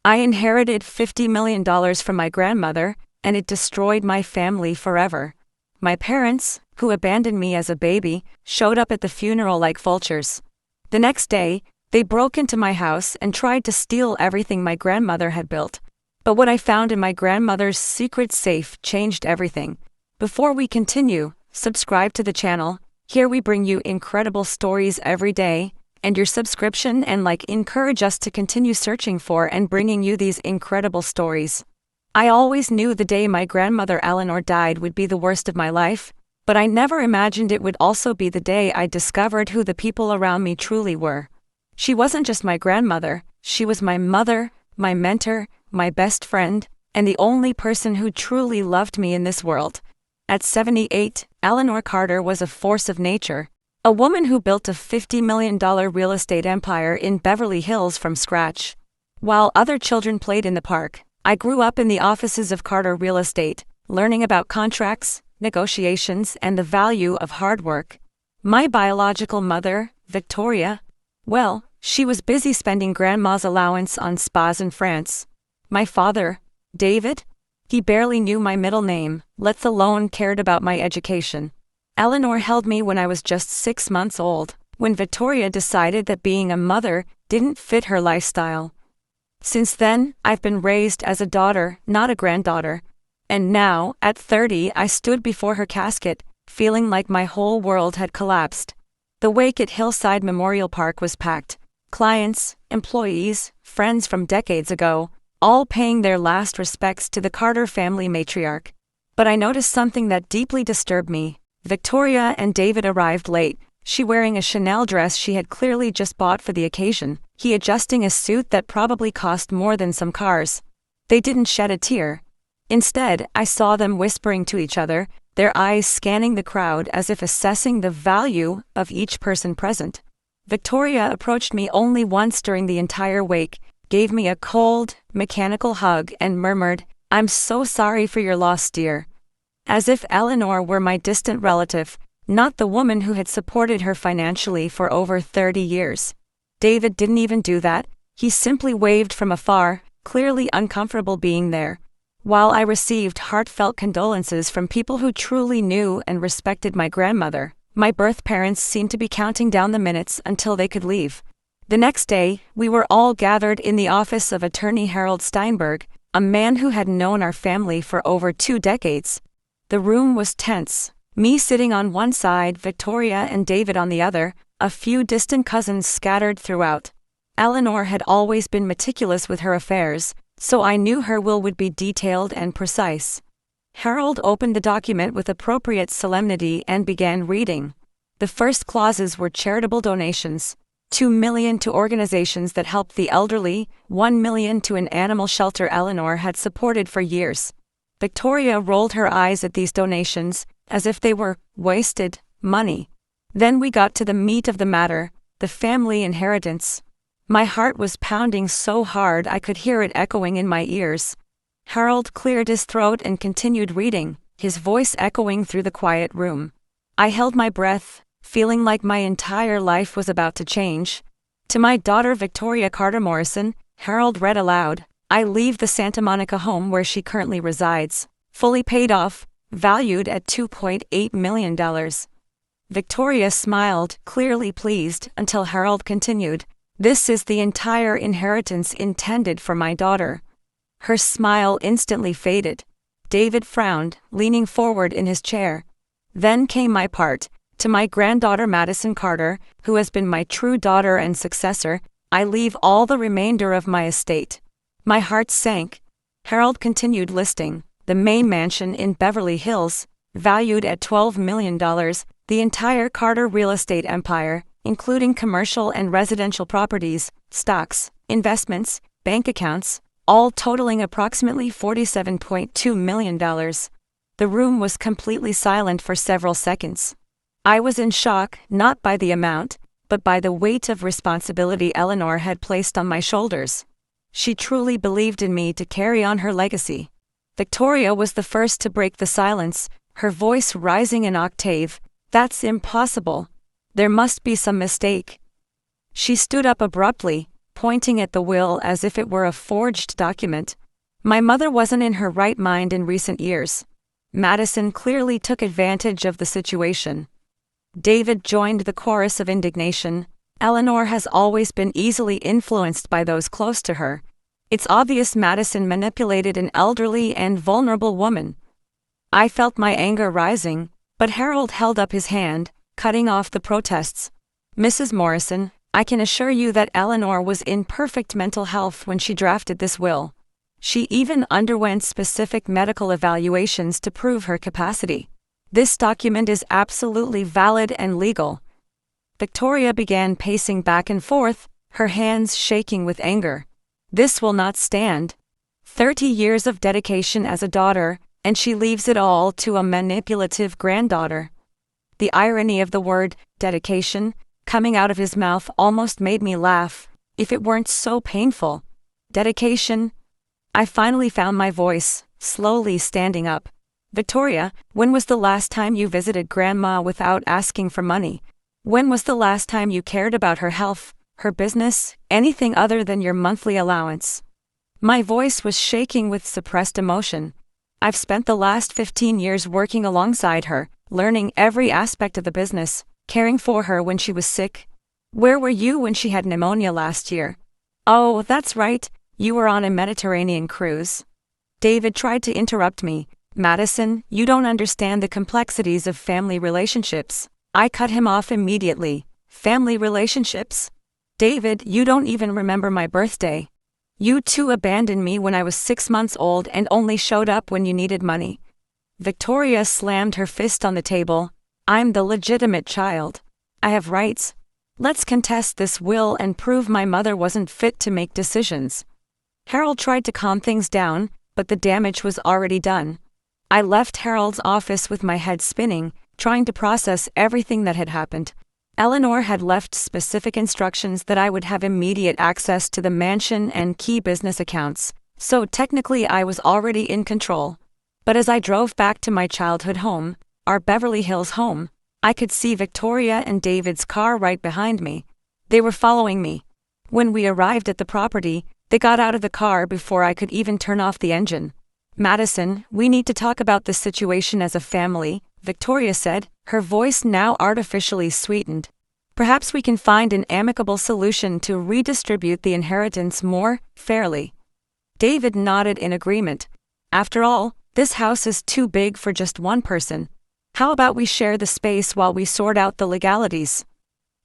I inherited $50 million from my grandmother, and it destroyed my family forever. My parents, who abandoned me as a baby, showed up at the funeral like vultures. The next day, they broke into my house and tried to steal everything my grandmother had built. But what I found in my grandmother's secret safe changed everything. Before we continue, subscribe to the channel. Here we bring you incredible stories every day, and your subscription and like encourage us to continue searching for and bringing you these incredible stories. I always knew the day my grandmother Eleanor died would be the worst of my life, but I never imagined it would also be the day I discovered who the people around me truly were. She wasn't just my grandmother, she was my mother, my mentor, my best friend, and the only person who truly loved me in this world. At 78, Eleanor Carter was a force of nature, a woman who built a $50 million real estate empire in Beverly Hills from scratch. While other children played in the park, I grew up in the offices of Carter Real Estate, learning about contracts, negotiations, and the value of hard work. My biological mother, Victoria, well, she was busy spending grandma's allowance on spas in France. My father, David, he barely knew my middle name, let alone cared about my education. Eleanor held me when I was just 6 months old, when Victoria decided that being a mother didn't fit her lifestyle. Since then, I've been raised as a daughter, not a granddaughter. And now, at 30, I stood before her casket, feeling like my whole world had collapsed. The wake at Hillside Memorial Park was packed. Clients, employees, friends from decades ago, all paying their last respects to the Carter family matriarch. But I noticed something that deeply disturbed me. Victoria and David arrived late, she wearing a Chanel dress she had clearly just bought for the occasion, he adjusting a suit that probably cost more than some cars. They didn't shed a tear. Instead, I saw them whispering to each other, their eyes scanning the crowd as if assessing the value of each person present. Victoria approached me only once during the entire wake, gave me a cold, mechanical hug and murmured, "I'm so sorry for your loss, dear." As if Eleanor were my distant relative, not the woman who had supported her financially for over 30 years. David didn't even do that, he simply waved from afar, clearly uncomfortable being there. While I received heartfelt condolences from people who truly knew and respected my grandmother, my birth parents seemed to be counting down the minutes until they could leave. The next day, we were all gathered in the office of attorney Harold Steinberg, a man who had known our family for over 2 decades. The room was tense, me sitting on one side, Victoria and David on the other, a few distant cousins scattered throughout. Eleanor had always been meticulous with her affairs, so I knew her will would be detailed and precise. Harold opened the document with appropriate solemnity and began reading. The first clauses were charitable donations, $2 million to organizations that helped the elderly, $1 million to an animal shelter Eleanor had supported for years. Victoria rolled her eyes at these donations, as if they were wasted money. Then we got to the meat of the matter, the family inheritance. My heart was pounding so hard I could hear it echoing in my ears. Harold cleared his throat and continued reading, his voice echoing through the quiet room. I held my breath, feeling like my entire life was about to change. To my daughter Victoria Carter Morrison, Harold read aloud, "I leave the Santa Monica home where she currently resides, fully paid off, valued at $2.8 million. Victoria smiled, clearly pleased, until Harold continued, "This is the entire inheritance intended for my daughter." Her smile instantly faded. David frowned, leaning forward in his chair. Then came my part. To my granddaughter Madison Carter, who has been my true daughter and successor, I leave all the remainder of my estate. My heart sank. Harold continued listing, the main mansion in Beverly Hills, valued at $12 million, the entire Carter real estate empire, including commercial and residential properties, stocks, investments, bank accounts, all totaling approximately $47.2 million. The room was completely silent for several seconds. I was in shock, not by the amount, but by the weight of responsibility Eleanor had placed on my shoulders. She truly believed in me to carry on her legacy. Victoria was the first to break the silence, her voice rising an octave. "That's impossible. There must be some mistake." She stood up abruptly, pointing at the will as if it were a forged document. My mother wasn't in her right mind in recent years. Madison clearly took advantage of the situation. David joined the chorus of indignation. Eleanor has always been easily influenced by those close to her. It's obvious Madison manipulated an elderly and vulnerable woman. I felt my anger rising, but Harold held up his hand, cutting off the protests. Mrs. Morrison, I can assure you that Eleanor was in perfect mental health when she drafted this will. She even underwent specific medical evaluations to prove her capacity. This document is absolutely valid and legal. Victoria began pacing back and forth, her hands shaking with anger. This will not stand. 30 years of dedication as a daughter, and she leaves it all to a manipulative granddaughter. The irony of the word, dedication, coming out of his mouth almost made me laugh, if it weren't so painful. Dedication? I finally found my voice, slowly standing up. Victoria, when was the last time you visited Grandma without asking for money? When was the last time you cared about her health, her business, anything other than your monthly allowance? My voice was shaking with suppressed emotion. I've spent the last 15 years working alongside her, learning every aspect of the business, caring for her when she was sick. Where were you when she had pneumonia last year? Oh, that's right, you were on a Mediterranean cruise. David tried to interrupt me. Madison, you don't understand the complexities of family relationships. I cut him off immediately. Family relationships? David, you don't even remember my birthday. You two abandoned me when I was 6 months old and only showed up when you needed money. Victoria slammed her fist on the table. I'm the legitimate child. I have rights. Let's contest this will and prove my mother wasn't fit to make decisions. Harold tried to calm things down, but the damage was already done. I left Harold's office with my head spinning, trying to process everything that had happened. Eleanor had left specific instructions that I would have immediate access to the mansion and key business accounts, so technically I was already in control. But as I drove back to my childhood home, our Beverly Hills home, I could see Victoria and David's car right behind me. They were following me. When we arrived at the property, they got out of the car before I could even turn off the engine. Madison, we need to talk about this situation as a family, Victoria said, her voice now artificially sweetened. Perhaps we can find an amicable solution to redistribute the inheritance more fairly. David nodded in agreement. After all, this house is too big for just one person. How about we share the space while we sort out the legalities?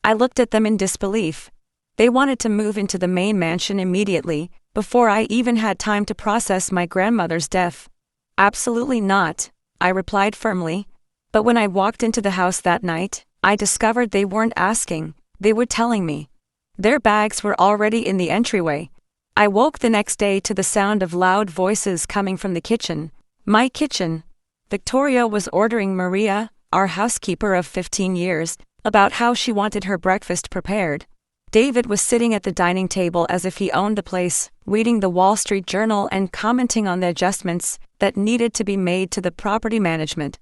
I looked at them in disbelief. They wanted to move into the main mansion immediately, before I even had time to process my grandmother's death. Absolutely not, I replied firmly. But when I walked into the house that night, I discovered they weren't asking, they were telling me. Their bags were already in the entryway. I woke the next day to the sound of loud voices coming from the kitchen. My kitchen. Victoria was ordering Maria, our housekeeper of 15 years, about how she wanted her breakfast prepared. David was sitting at the dining table as if he owned the place, reading the Wall Street Journal and commenting on the adjustments that needed to be made to the property management.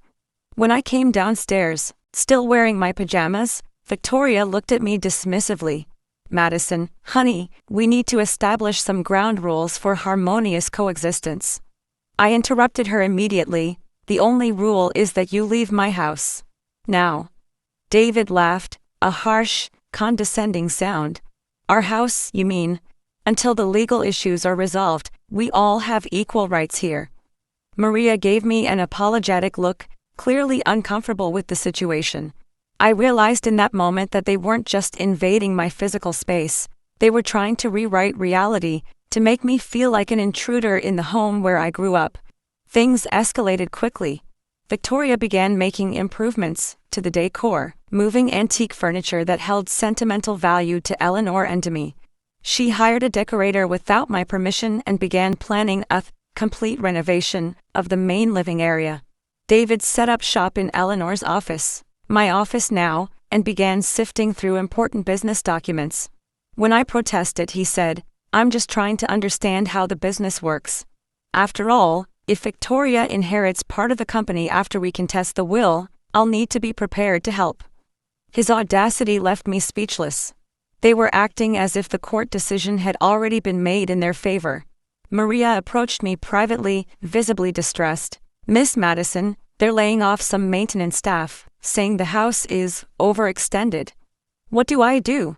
When I came downstairs, still wearing my pajamas, Victoria looked at me dismissively. Madison, honey, we need to establish some ground rules for harmonious coexistence. I interrupted her immediately. The only rule is that you leave my house. Now. David laughed, a harsh, condescending sound. Our house, you mean? Until the legal issues are resolved, we all have equal rights here. Maria gave me an apologetic look, clearly uncomfortable with the situation. I realized in that moment that they weren't just invading my physical space, they were trying to rewrite reality, to make me feel like an intruder in the home where I grew up. Things escalated quickly. Victoria began making improvements to the decor, moving antique furniture that held sentimental value to Eleanor and to me. She hired a decorator without my permission and began planning a complete renovation of the main living area. David set up shop in Eleanor's office, my office now, and began sifting through important business documents. When I protested, he said, "I'm just trying to understand how the business works. After all, if Victoria inherits part of the company after we contest the will, I'll need to be prepared to help." His audacity left me speechless. They were acting as if the court decision had already been made in their favor. Maria approached me privately, visibly distressed. "Miss Madison, they're laying off some maintenance staff, saying the house is overextended. What do I do?"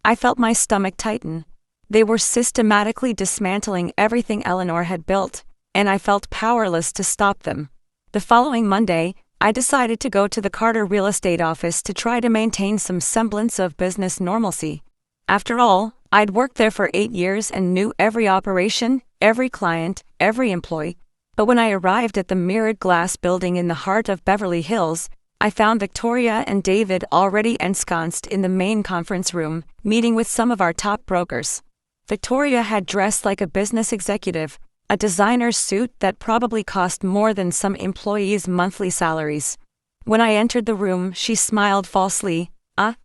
I felt my stomach tighten. They were systematically dismantling everything Eleanor had built, and I felt powerless to stop them. The following Monday, I decided to go to the Carter real estate office to try to maintain some semblance of business normalcy. After all, I'd worked there for 8 years and knew every operation, every client, every employee. But when I arrived at the mirrored glass building in the heart of Beverly Hills, I found Victoria and David already ensconced in the main conference room, meeting with some of our top brokers. Victoria had dressed like a business executive, a designer suit that probably cost more than some employees' monthly salaries. When I entered the room, she smiled falsely.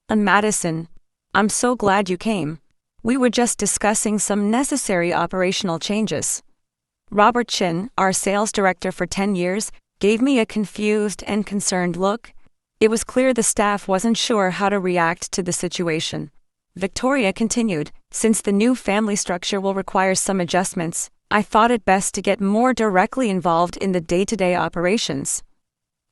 Madison, I'm so glad you came. We were just discussing some necessary operational changes." Robert Chin, our sales director for 10 years, gave me a confused and concerned look. It was clear the staff wasn't sure how to react to the situation. Victoria continued, "Since the new family structure will require some adjustments, I thought it best to get more directly involved in the day-to-day operations."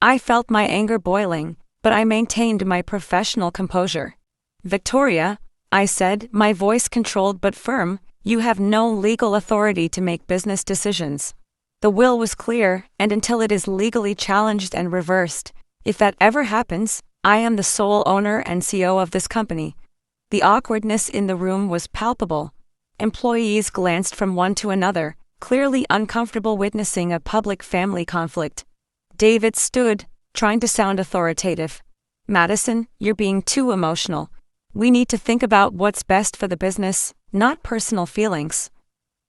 I felt my anger boiling, but I maintained my professional composure. "Victoria," I said, my voice controlled but firm, "you have no legal authority to make business decisions. The will was clear, and until it is legally challenged and reversed, if that ever happens, I am the sole owner and CEO of this company." The awkwardness in the room was palpable. Employees glanced from one to another, clearly uncomfortable witnessing a public family conflict. David stood, trying to sound authoritative. "Madison, you're being too emotional. We need to think about what's best for the business, not personal feelings."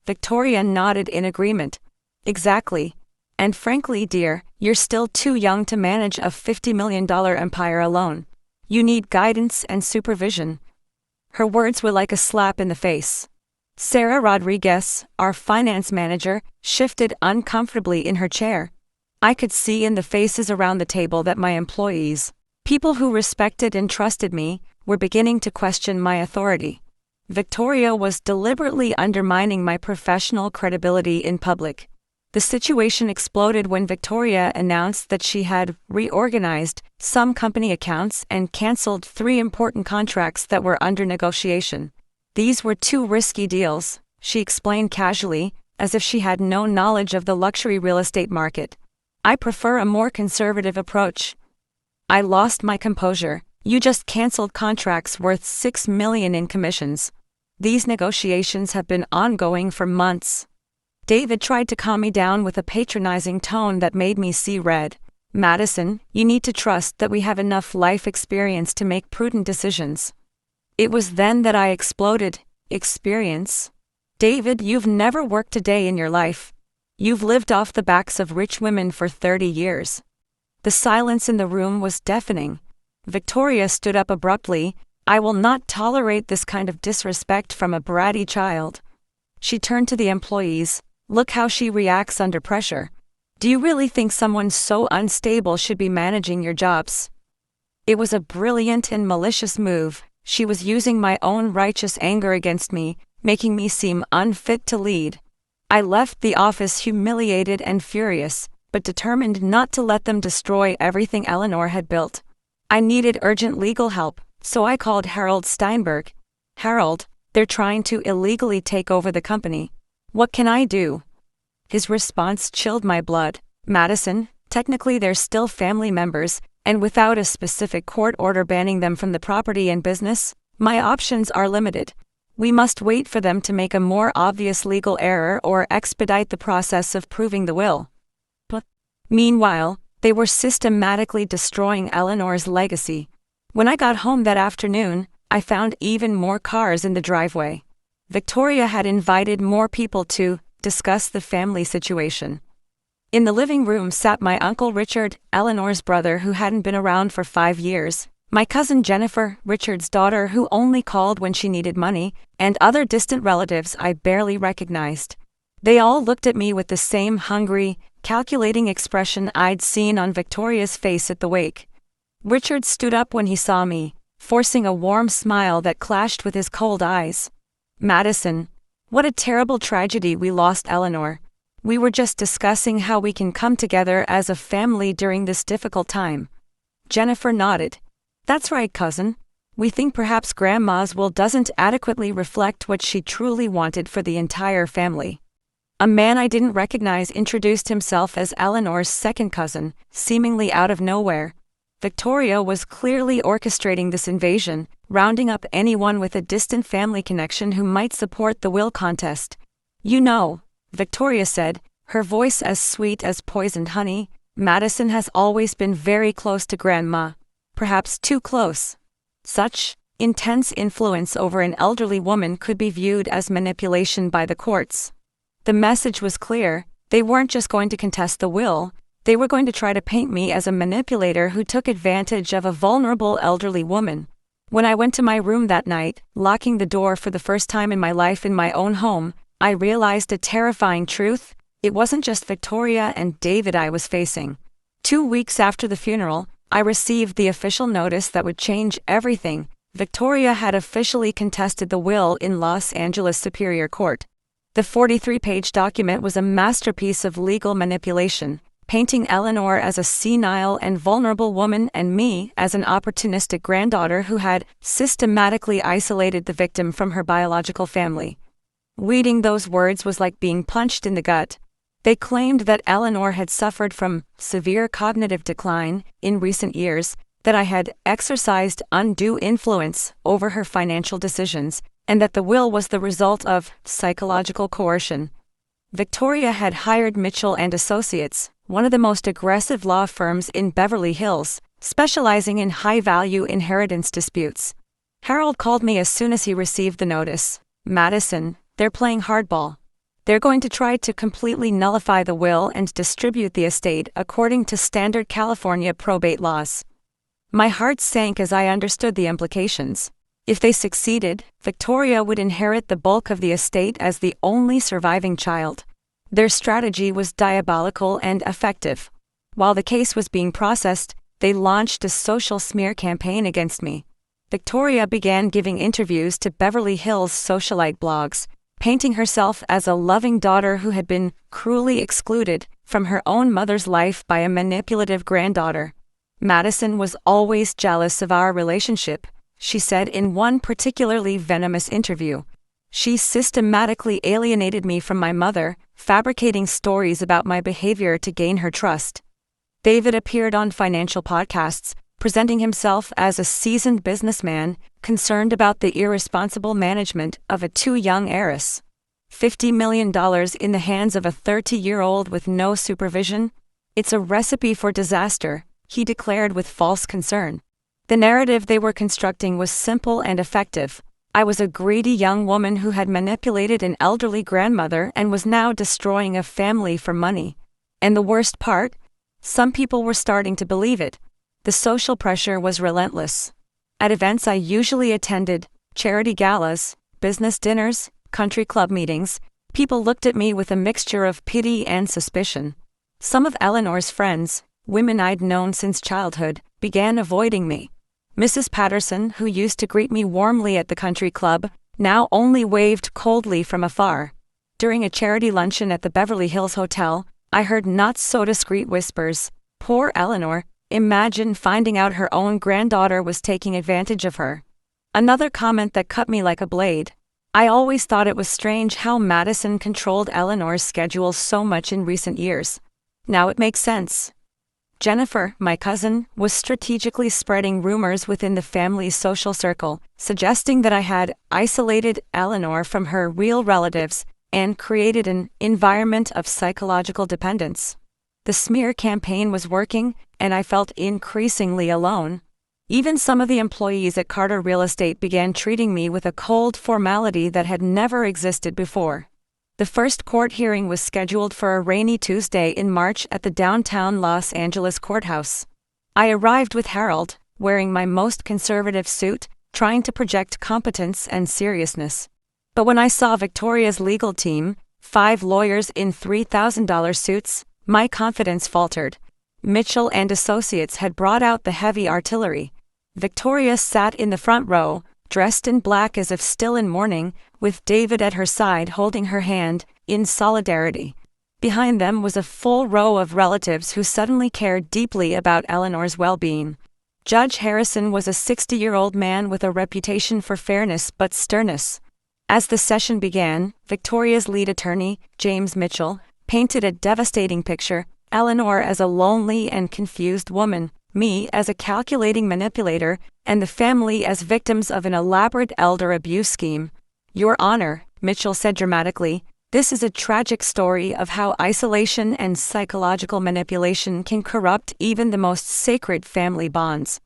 Victoria nodded in agreement. "Exactly. And frankly, dear, you're still too young to manage a $50 million empire alone. You need guidance and supervision." Her words were like a slap in the face. Sarah Rodriguez, our finance manager, shifted uncomfortably in her chair. I could see in the faces around the table that my employees, people who respected and trusted me, were beginning to question my authority. Victoria was deliberately undermining my professional credibility in public. The situation exploded when Victoria announced that she had reorganized some company accounts and canceled 3 important contracts that were under negotiation. "These were too risky deals," she explained casually, as if she had no knowledge of the luxury real estate market. "I prefer a more conservative approach." I lost my composure. "You just canceled contracts worth $6 million in commissions. These negotiations have been ongoing for months." David tried to calm me down with a patronizing tone that made me see red. "Madison, you need to trust that we have enough life experience to make prudent decisions." It was then that I exploded. "Experience? David, you've never worked a day in your life. You've lived off the backs of rich women for 30 years. The silence in the room was deafening. Victoria stood up abruptly. "I will not tolerate this kind of disrespect from a bratty child." She turned to the employees. "Look how she reacts under pressure. Do you really think someone so unstable should be managing your jobs?" It was a brilliant and malicious move. She was using my own righteous anger against me, making me seem unfit to lead. I left the office humiliated and furious, but determined not to let them destroy everything Eleanor had built. I needed urgent legal help, so I called Harold Steinberg. "Harold, they're trying to illegally take over the company. What can I do?" His response chilled my blood. "Madison, technically they're still family members, and without a specific court order banning them from the property and business, my options are limited. We must wait for them to make a more obvious legal error or expedite the process of proving the will." Meanwhile, they were systematically destroying Eleanor's legacy. When I got home that afternoon, I found even more cars in the driveway. Victoria had invited more people to discuss the family situation. In the living room sat my Uncle Richard, Eleanor's brother who hadn't been around for 5 years, my cousin Jennifer, Richard's daughter who only called when she needed money, and other distant relatives I barely recognized. They all looked at me with the same hungry, calculating expression I'd seen on Victoria's face at the wake. Richard stood up when he saw me. forcing a warm smile that clashed with his cold eyes. "Madison, what a terrible tragedy we lost Eleanor. We were just discussing how we can come together as a family during this difficult time." Jennifer nodded. "That's right, cousin. We think perhaps Grandma's will doesn't adequately reflect what she truly wanted for the entire family." A man I didn't recognize introduced himself as Eleanor's second cousin, seemingly out of nowhere. Victoria was clearly orchestrating this invasion, rounding up anyone with a distant family connection who might support the will contest. "You know," Victoria said, her voice as sweet as poisoned honey, "Madison has always been very close to Grandma. Perhaps too close." Such intense influence over an elderly woman could be viewed as manipulation by the courts. The message was clear: they weren't just going to contest the will, they were going to try to paint me as a manipulator who took advantage of a vulnerable elderly woman. When I went to my room that night, locking the door for the first time in my life in my own home, I realized a terrifying truth: it wasn't just Victoria and David I was facing. 2 weeks after the funeral, I received the official notice that would change everything. Victoria had officially contested the will in Los Angeles Superior Court. The 43-page document was a masterpiece of legal manipulation, painting Eleanor as a senile and vulnerable woman and me as an opportunistic granddaughter who had systematically isolated the victim from her biological family. Reading those words was like being punched in the gut. They claimed that Eleanor had suffered from severe cognitive decline in recent years, that I had exercised undue influence over her financial decisions, and that the will was the result of psychological coercion. Victoria had hired Mitchell and Associates, one of the most aggressive law firms in Beverly Hills, specializing in high-value inheritance disputes. Harold called me as soon as he received the notice. "Madison, they're playing hardball. They're going to try to completely nullify the will and distribute the estate according to standard California probate laws." My heart sank as I understood the implications. If they succeeded, Victoria would inherit the bulk of the estate as the only surviving child. Their strategy was diabolical and effective. While the case was being processed, they launched a social smear campaign against me. Victoria began giving interviews to Beverly Hills socialite blogs, painting herself as a loving daughter who had been cruelly excluded from her own mother's life by a manipulative granddaughter. "Madison was always jealous of our relationship," she said in one particularly venomous interview. "She systematically alienated me from my mother, fabricating stories about my behavior to gain her trust." David appeared on financial podcasts, presenting himself as a seasoned businessman, concerned about the irresponsible management of a too-young heiress. $50 million in the hands of a 30-year-old with no supervision? It's a recipe for disaster, he declared with false concern. The narrative they were constructing was simple and effective. I was a greedy young woman who had manipulated an elderly grandmother and was now destroying a family for money. And the worst part? Some people were starting to believe it. The social pressure was relentless. At events I usually attended, charity galas, business dinners, country club meetings, people looked at me with a mixture of pity and suspicion. Some of Eleanor's friends, women I'd known since childhood, began avoiding me. Mrs. Patterson, who used to greet me warmly at the country club, now only waved coldly from afar. During a charity luncheon at the Beverly Hills Hotel, I heard not-so-discreet whispers. "Poor Eleanor, imagine finding out her own granddaughter was taking advantage of her." Another comment that cut me like a blade. "I always thought it was strange how Madison controlled Eleanor's schedule so much in recent years. Now it makes sense." Jennifer, my cousin, was strategically spreading rumors within the family's social circle, suggesting that I had isolated Eleanor from her real relatives and created an environment of psychological dependence. The smear campaign was working, and I felt increasingly alone. Even some of the employees at Carter Real Estate began treating me with a cold formality that had never existed before. The first court hearing was scheduled for a rainy Tuesday in March at the downtown Los Angeles courthouse. I arrived with Harold, wearing my most conservative suit, trying to project competence and seriousness. But when I saw Victoria's legal team, 5 lawyers in $3,000 suits, my confidence faltered. Mitchell and Associates had brought out the heavy artillery. Victoria sat in the front row, dressed in black as if still in mourning, with David at her side holding her hand, in solidarity. Behind them was a full row of relatives who suddenly cared deeply about Eleanor's well-being. Judge Harrison was a 60-year-old man with a reputation for fairness but sternness. As the session began, Victoria's lead attorney, James Mitchell, painted a devastating picture: Eleanor as a lonely and confused woman, me as a calculating manipulator, and the family as victims of an elaborate elder abuse scheme. "Your Honor," Mitchell said dramatically, "this is a tragic story of how isolation and psychological manipulation can corrupt even the most sacred family bonds."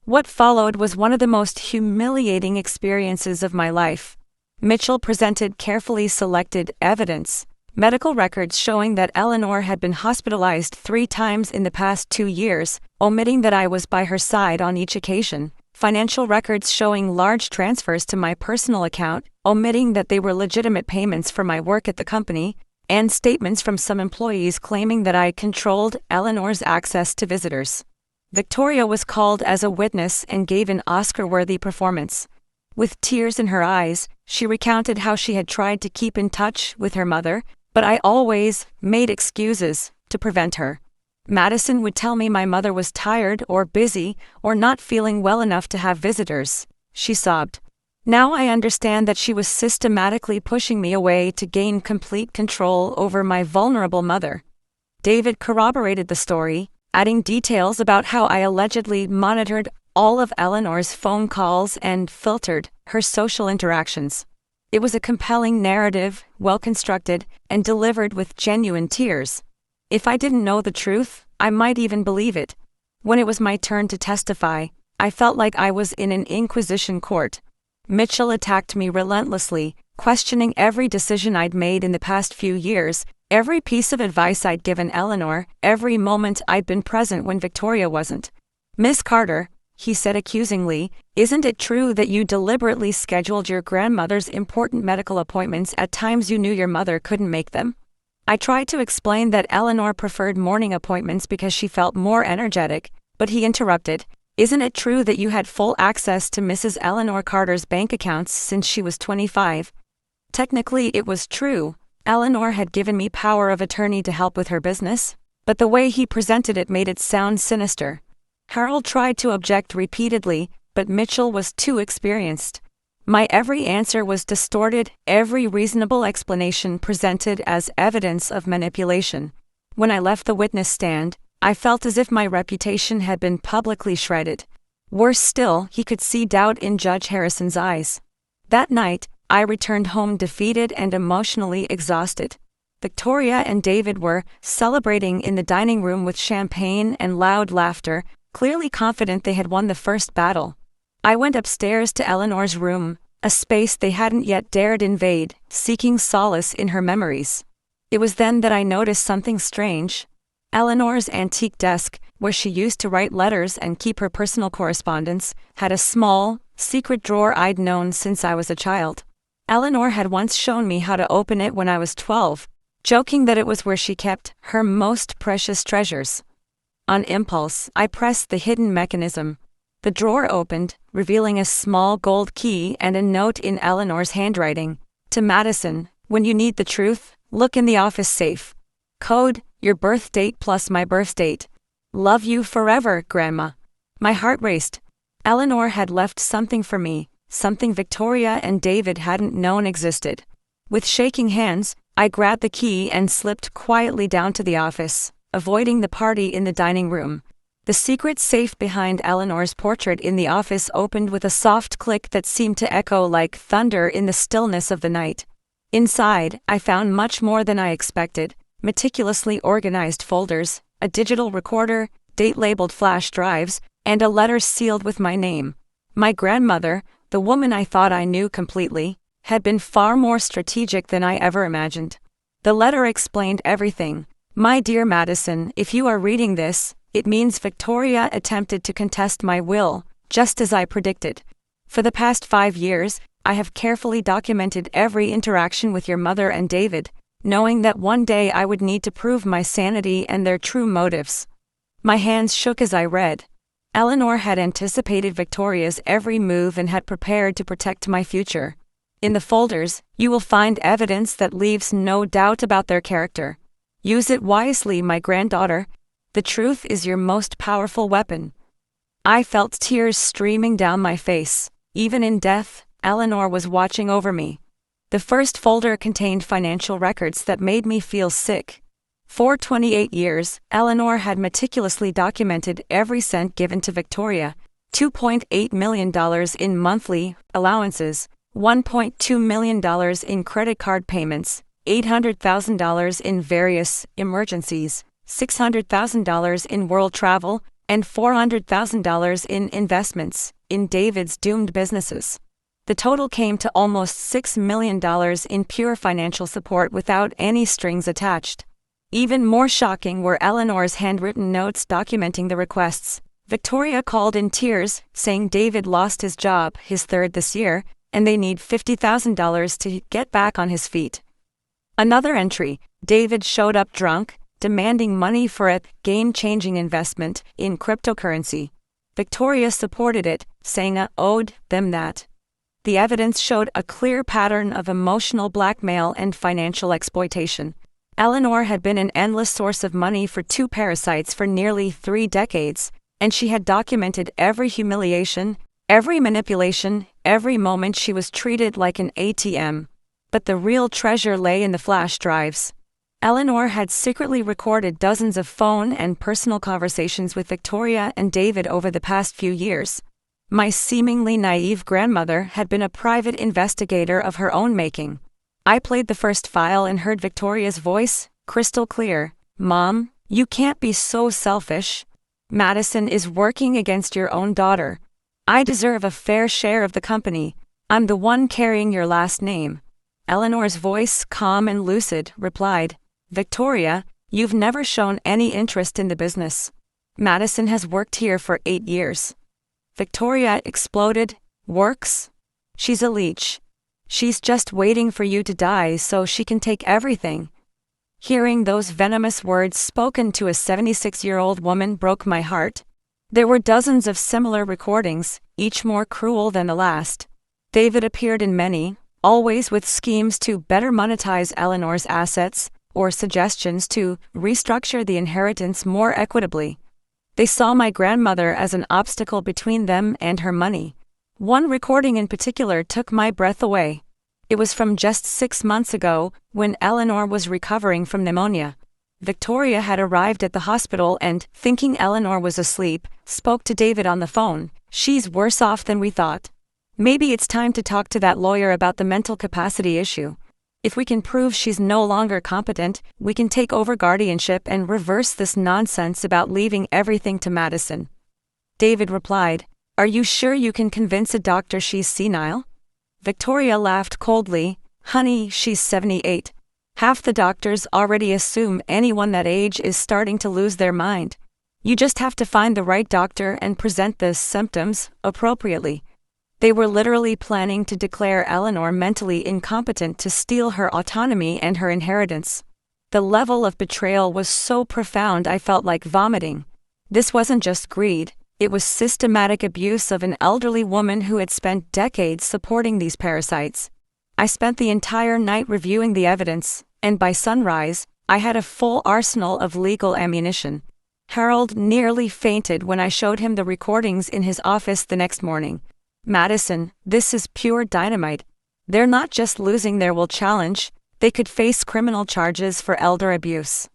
What followed was one of the most humiliating experiences of my life. Mitchell presented carefully selected evidence: medical records showing that Eleanor had been hospitalized 3 times in the past 2 years, omitting that I was by her side on each occasion; financial records showing large transfers to my personal account, omitting that they were legitimate payments for my work at the company; and statements from some employees claiming that I controlled Eleanor's access to visitors. Victoria was called as a witness and gave an Oscar-worthy performance. With tears in her eyes, she recounted how she had tried to keep in touch with her mother, but I always made excuses to prevent her. Madison would tell me my mother was tired or busy or not feeling well enough to have visitors, she sobbed. Now I understand that she was systematically pushing me away to gain complete control over my vulnerable mother. David corroborated the story, adding details about how I allegedly monitored all of Eleanor's phone calls and filtered her social interactions. It was a compelling narrative, well-constructed, and delivered with genuine tears. If I didn't know the truth, I might even believe it. When it was my turn to testify, I felt like I was in an Inquisition court. Mitchell attacked me relentlessly, questioning every decision I'd made in the past few years, every piece of advice I'd given Eleanor, every moment I'd been present when Victoria wasn't. "Miss Carter," he said accusingly, "isn't it true that you deliberately scheduled your grandmother's important medical appointments at times you knew your mother couldn't make them?" I tried to explain that Eleanor preferred morning appointments because she felt more energetic, but he interrupted. "Isn't it true that you had full access to Mrs. Eleanor Carter's bank accounts since she was 25? Technically, it was true. Eleanor had given me power of attorney to help with her business, but the way he presented it made it sound sinister. Harold tried to object repeatedly, but Mitchell was too experienced. My every answer was distorted, every reasonable explanation presented as evidence of manipulation. When I left the witness stand, I felt as if my reputation had been publicly shredded. Worse still, he could see doubt in Judge Harrison's eyes. That night, I returned home defeated and emotionally exhausted. Victoria and David were celebrating in the dining room with champagne and loud laughter, clearly confident they had won the first battle. I went upstairs to Eleanor's room, a space they hadn't yet dared invade, seeking solace in her memories. It was then that I noticed something strange. Eleanor's antique desk, where she used to write letters and keep her personal correspondence, had a small, secret drawer I'd known since I was a child. Eleanor had once shown me how to open it when I was 12, joking that it was where she kept her most precious treasures. On impulse, I pressed the hidden mechanism. The drawer opened, revealing a small gold key and a note in Eleanor's handwriting. "To Madison, when you need the truth, look in the office safe. Code, your birth date plus my birth date. Love you forever, Grandma." My heart raced. Eleanor had left something for me, something Victoria and David hadn't known existed. With shaking hands, I grabbed the key and slipped quietly down to the office, avoiding the party in the dining room. The secret safe behind Eleanor's portrait in the office opened with a soft click that seemed to echo like thunder in the stillness of the night. Inside, I found much more than I expected: meticulously organized folders, a digital recorder, date-labeled flash drives, and a letter sealed with my name. My grandmother, the woman I thought I knew completely, had been far more strategic than I ever imagined. The letter explained everything. "My dear Madison, if you are reading this, it means Victoria attempted to contest my will, just as I predicted. For the past 5 years, I have carefully documented every interaction with your mother and David, knowing that one day I would need to prove my sanity and their true motives." My hands shook as I read. Eleanor had anticipated Victoria's every move and had prepared to protect my future. In the folders, you will find evidence that leaves no doubt about their character. Use it wisely, my granddaughter. The truth is your most powerful weapon. I felt tears streaming down my face. Even in death, Eleanor was watching over me. The first folder contained financial records that made me feel sick. For 28 years, Eleanor had meticulously documented every cent given to Victoria: $2.8 million in monthly allowances, $1.2 million in credit card payments, $800,000 in various emergencies, $600,000 in world travel, and $400,000 in investments in David's doomed businesses. The total came to almost $6 million in pure financial support without any strings attached. Even more shocking were Eleanor's handwritten notes documenting the requests. Victoria called in tears, saying David lost his job, his third this year, and they need $50,000 to get back on his feet. Another entry: David showed up drunk, demanding money for a game-changing investment in cryptocurrency. Victoria supported it, saying I owed them that. The evidence showed a clear pattern of emotional blackmail and financial exploitation. Eleanor had been an endless source of money for two parasites for nearly 3 decades, and she had documented every humiliation, every manipulation, every moment she was treated like an ATM. But the real treasure lay in the flash drives. Eleanor had secretly recorded dozens of phone and personal conversations with Victoria and David over the past few years. My seemingly naive grandmother had been a private investigator of her own making. I played the first file and heard Victoria's voice, crystal clear. "Mom, you can't be so selfish. Madison is working against your own daughter. I deserve a fair share of the company. I'm the one carrying your last name." Eleanor's voice, calm and lucid, replied, "Victoria, you've never shown any interest in the business. Madison has worked here for 8 years. Victoria exploded. "Works? She's a leech. She's just waiting for you to die so she can take everything." Hearing those venomous words spoken to a 76-year-old woman broke my heart. There were dozens of similar recordings, each more cruel than the last. David appeared in many, always with schemes to better monetize Eleanor's assets, or suggestions to restructure the inheritance more equitably. They saw my grandmother as an obstacle between them and her money. One recording in particular took my breath away. It was from just 6 months ago, when Eleanor was recovering from pneumonia. Victoria had arrived at the hospital and, thinking Eleanor was asleep, spoke to David on the phone. "She's worse off than we thought. Maybe it's time to talk to that lawyer about the mental capacity issue. If we can prove she's no longer competent, we can take over guardianship and reverse this nonsense about leaving everything to Madison." David replied, "Are you sure you can convince a doctor she's senile?" Victoria laughed coldly. "Honey, she's 78. Half the doctors already assume anyone that age is starting to lose their mind. You just have to find the right doctor and present the symptoms appropriately." They were literally planning to declare Eleanor mentally incompetent to steal her autonomy and her inheritance. The level of betrayal was so profound I felt like vomiting. This wasn't just greed. It was systematic abuse of an elderly woman who had spent decades supporting these parasites. I spent the entire night reviewing the evidence, and by sunrise, I had a full arsenal of legal ammunition. Harold nearly fainted when I showed him the recordings in his office the next morning. "Madison, this is pure dynamite. They're not just losing their will challenge, they could face criminal charges for elder abuse."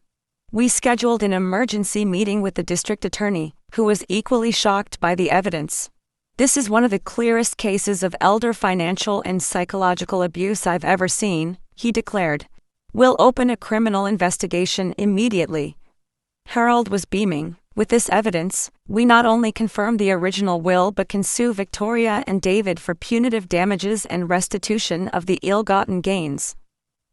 We scheduled an emergency meeting with the district attorney, who was equally shocked by the evidence. "This is one of the clearest cases of elder financial and psychological abuse I've ever seen," he declared. "We'll open a criminal investigation immediately." Harold was beaming. "With this evidence, we not only confirm the original will but can sue Victoria and David for punitive damages and restitution of the ill-gotten gains."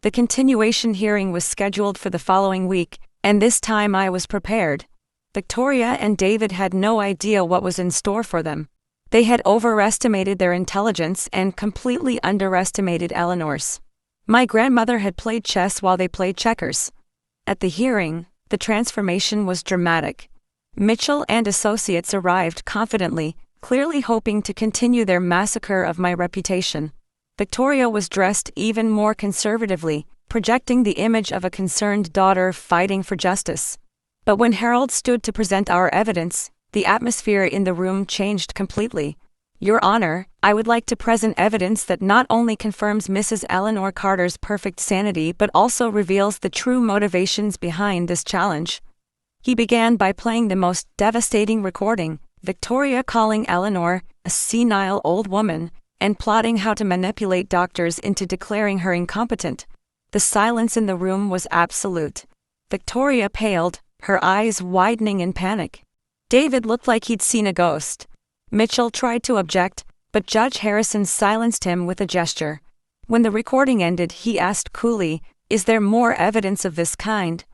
The continuation hearing was scheduled for the following week, and this time I was prepared. Victoria and David had no idea what was in store for them. They had overestimated their intelligence and completely underestimated Eleanor's. My grandmother had played chess while they played checkers. At the hearing, the transformation was dramatic. Mitchell and associates arrived confidently, clearly hoping to continue their massacre of my reputation. Victoria was dressed even more conservatively, projecting the image of a concerned daughter fighting for justice. But when Harold stood to present our evidence, the atmosphere in the room changed completely. "Your Honor, I would like to present evidence that not only confirms Mrs. Eleanor Carter's perfect sanity but also reveals the true motivations behind this challenge." He began by playing the most devastating recording, Victoria calling Eleanor a senile old woman and plotting how to manipulate doctors into declaring her incompetent. The silence in the room was absolute. Victoria paled, her eyes widening in panic. David looked like he'd seen a ghost. Mitchell tried to object, but Judge Harrison silenced him with a gesture. When the recording ended, he asked coolly, "Is there more evidence of this kind?"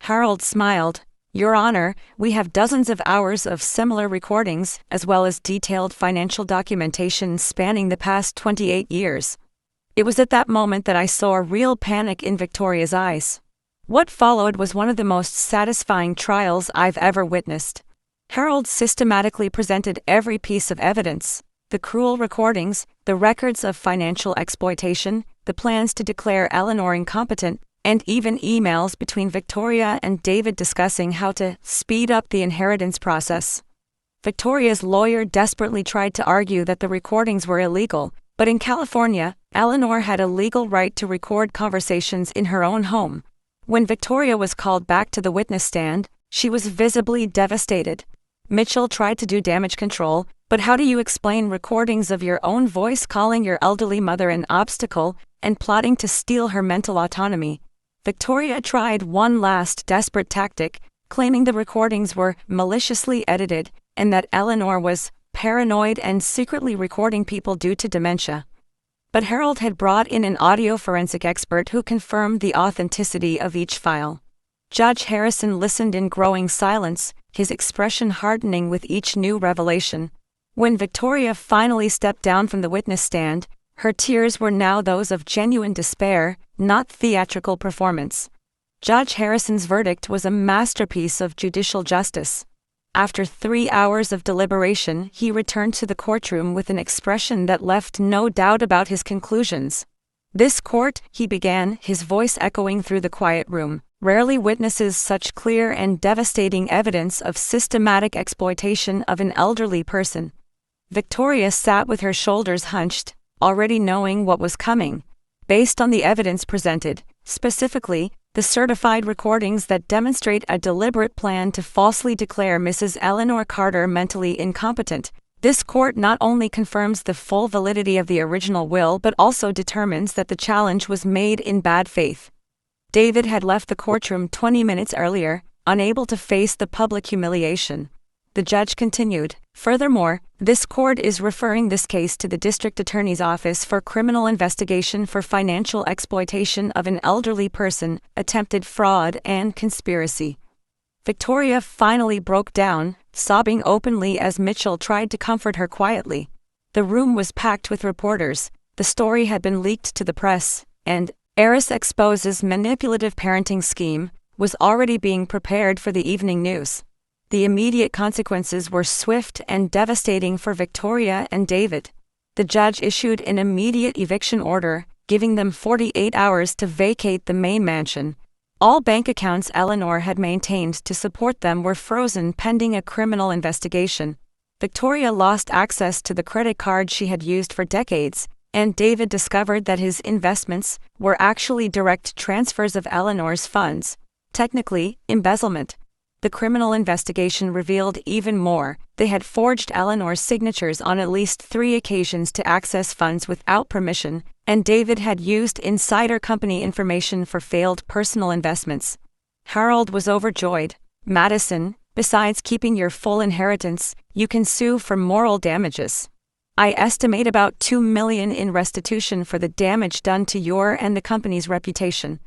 Harold smiled. "Your Honor, we have dozens of hours of similar recordings, as well as detailed financial documentation spanning the past 28 years. It was at that moment that I saw a real panic in Victoria's eyes. What followed was one of the most satisfying trials I've ever witnessed. Harold systematically presented every piece of evidence: the cruel recordings, the records of financial exploitation, the plans to declare Eleanor incompetent, and even emails between Victoria and David discussing how to speed up the inheritance process. Victoria's lawyer desperately tried to argue that the recordings were illegal, but in California, Eleanor had a legal right to record conversations in her own home. When Victoria was called back to the witness stand, she was visibly devastated. Mitchell tried to do damage control, but how do you explain recordings of your own voice calling your elderly mother an obstacle and plotting to steal her mental autonomy? Victoria tried one last desperate tactic, claiming the recordings were maliciously edited and that Eleanor was paranoid and secretly recording people due to dementia. But Harold had brought in an audio forensic expert who confirmed the authenticity of each file. Judge Harrison listened in growing silence, his expression hardening with each new revelation. When Victoria finally stepped down from the witness stand, her tears were now those of genuine despair, not theatrical performance. Judge Harrison's verdict was a masterpiece of judicial justice. After 3 hours of deliberation, he returned to the courtroom with an expression that left no doubt about his conclusions. "This court," he began, his voice echoing through the quiet room, "rarely witnesses such clear and devastating evidence of systematic exploitation of an elderly person." Victoria sat with her shoulders hunched, already knowing what was coming. Based on the evidence presented, specifically, the certified recordings that demonstrate a deliberate plan to falsely declare Mrs. Eleanor Carter mentally incompetent, this court not only confirms the full validity of the original will but also determines that the challenge was made in bad faith. David had left the courtroom 20 minutes earlier, unable to face the public humiliation. The judge continued, "Furthermore, this court is referring this case to the district attorney's office for criminal investigation for financial exploitation of an elderly person, attempted fraud, and conspiracy." Victoria finally broke down, sobbing openly as Mitchell tried to comfort her quietly. The room was packed with reporters. The story had been leaked to the press, and "Heiress Exposes Manipulative Parenting Scheme" was already being prepared for the evening news. The immediate consequences were swift and devastating for Victoria and David. The judge issued an immediate eviction order, giving them 48 hours to vacate the main mansion. All bank accounts Eleanor had maintained to support them were frozen pending a criminal investigation. Victoria lost access to the credit card she had used for decades, and David discovered that his investments were actually direct transfers of Eleanor's funds. Technically, embezzlement. The criminal investigation revealed even more. They had forged Eleanor's signatures on at least 3 occasions to access funds without permission, and David had used insider company information for failed personal investments. Harold was overjoyed. "Madison, besides keeping your full inheritance, you can sue for moral damages. I estimate about $2 million in restitution for the damage done to your and the company's reputation."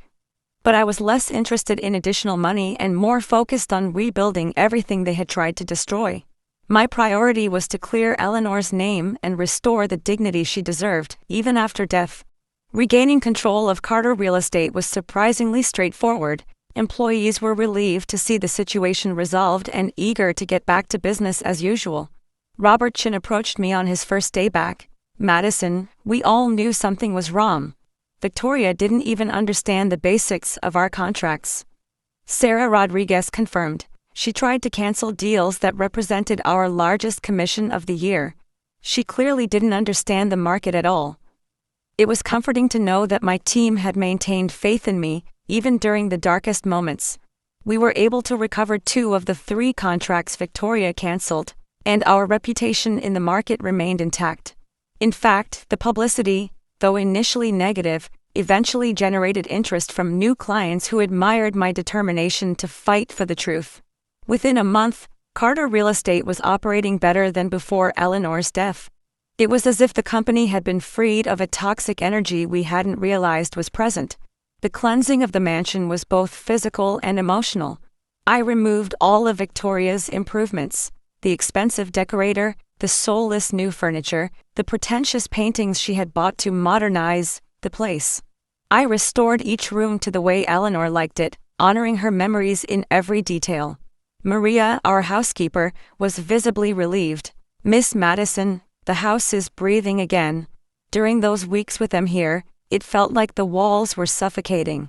But I was less interested in additional money and more focused on rebuilding everything they had tried to destroy. My priority was to clear Eleanor's name and restore the dignity she deserved, even after death. Regaining control of Carter real estate was surprisingly straightforward. Employees were relieved to see the situation resolved and eager to get back to business as usual. Robert Chin approached me on his first day back. "Madison, we all knew something was wrong. Victoria didn't even understand the basics of our contracts." Sarah Rodriguez confirmed. "She tried to cancel deals that represented our largest commission of the year. She clearly didn't understand the market at all." It was comforting to know that my team had maintained faith in me, even during the darkest moments. We were able to recover 2 of the 3 contracts Victoria canceled, and our reputation in the market remained intact. In fact, the publicity, though initially negative, eventually generated interest from new clients who admired my determination to fight for the truth. Within a month, Carter Real Estate was operating better than before Eleanor's death. It was as if the company had been freed of a toxic energy we hadn't realized was present. The cleansing of the mansion was both physical and emotional. I removed all of Victoria's improvements: the expensive decorator, the soulless new furniture, the pretentious paintings she had bought to modernize the place. I restored each room to the way Eleanor liked it, honoring her memories in every detail. Maria, our housekeeper, was visibly relieved. "Miss Madison, the house is breathing again." During those weeks with them here, it felt like the walls were suffocating.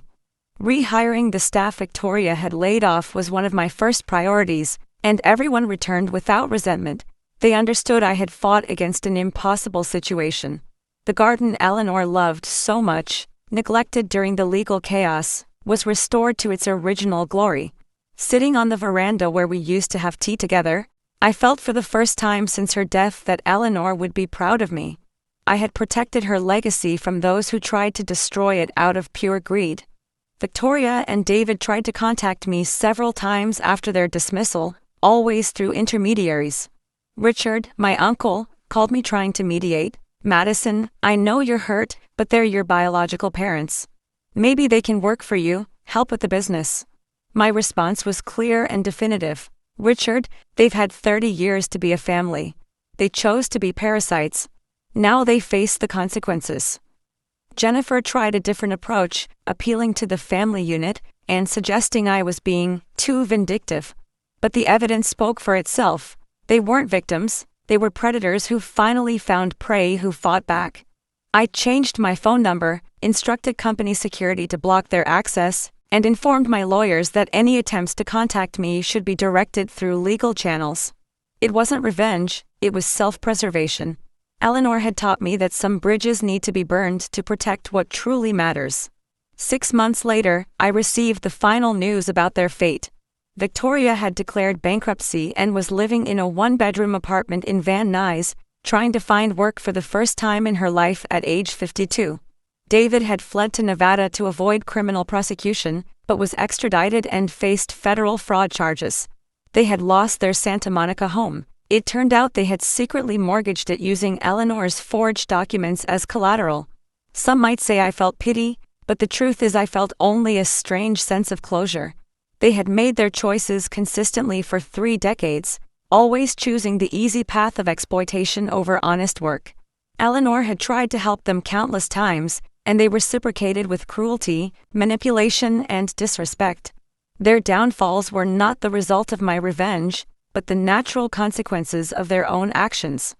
Rehiring the staff Victoria had laid off was one of my first priorities, and everyone returned without resentment. They understood I had fought against an impossible situation. The garden Eleanor loved so much, neglected during the legal chaos, was restored to its original glory. Sitting on the veranda where we used to have tea together, I felt for the first time since her death that Eleanor would be proud of me. I had protected her legacy from those who tried to destroy it out of pure greed. Victoria and David tried to contact me several times after their dismissal, always through intermediaries. Richard, my uncle, called me trying to mediate. "Madison, I know you're hurt, but they're your biological parents. Maybe they can work for you, help with the business." My response was clear and definitive. "Richard, they've had 30 years to be a family. They chose to be parasites. Now they face the consequences." Jennifer tried a different approach, appealing to the family unit and suggesting I was being too vindictive. But the evidence spoke for itself. They weren't victims, they were predators who finally found prey who fought back. I changed my phone number, instructed company security to block their access, and informed my lawyers that any attempts to contact me should be directed through legal channels. It wasn't revenge, it was self-preservation. Eleanor had taught me that some bridges need to be burned to protect what truly matters. 6 months later, I received the final news about their fate. Victoria had declared bankruptcy and was living in a 1-bedroom apartment in Van Nuys, trying to find work for the first time in her life at age 52. David had fled to Nevada to avoid criminal prosecution, but was extradited and faced federal fraud charges. They had lost their Santa Monica home. It turned out they had secretly mortgaged it using Eleanor's forged documents as collateral. Some might say I felt pity, but the truth is I felt only a strange sense of closure. They had made their choices consistently for 3 decades, always choosing the easy path of exploitation over honest work. Eleanor had tried to help them countless times, and they reciprocated with cruelty, manipulation, and disrespect. Their downfalls were not the result of my revenge, but the natural consequences of their own actions.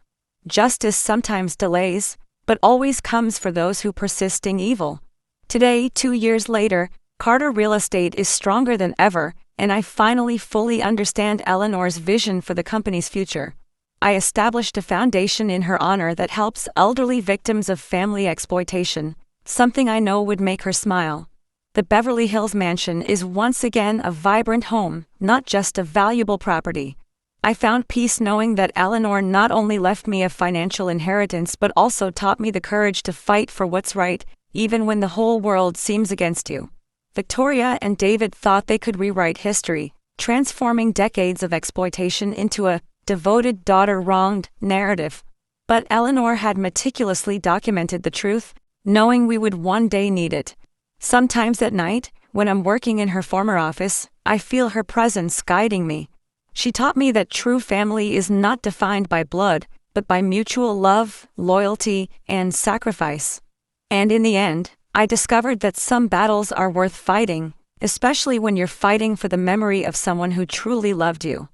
Justice sometimes delays, but always comes for those who persist in evil. Today, 2 years later, Carter Real Estate is stronger than ever, and I finally fully understand Eleanor's vision for the company's future. I established a foundation in her honor that helps elderly victims of family exploitation, something I know would make her smile. The Beverly Hills mansion is once again a vibrant home, not just a valuable property. I found peace knowing that Eleanor not only left me a financial inheritance but also taught me the courage to fight for what's right, even when the whole world seems against you. Victoria and David thought they could rewrite history, transforming decades of exploitation into a devoted daughter wronged narrative. But Eleanor had meticulously documented the truth, knowing we would one day need it. Sometimes at night, when I'm working in her former office, I feel her presence guiding me. She taught me that true family is not defined by blood, but by mutual love, loyalty, and sacrifice. And in the end, I discovered that some battles are worth fighting, especially when you're fighting for the memory of someone who truly loved you.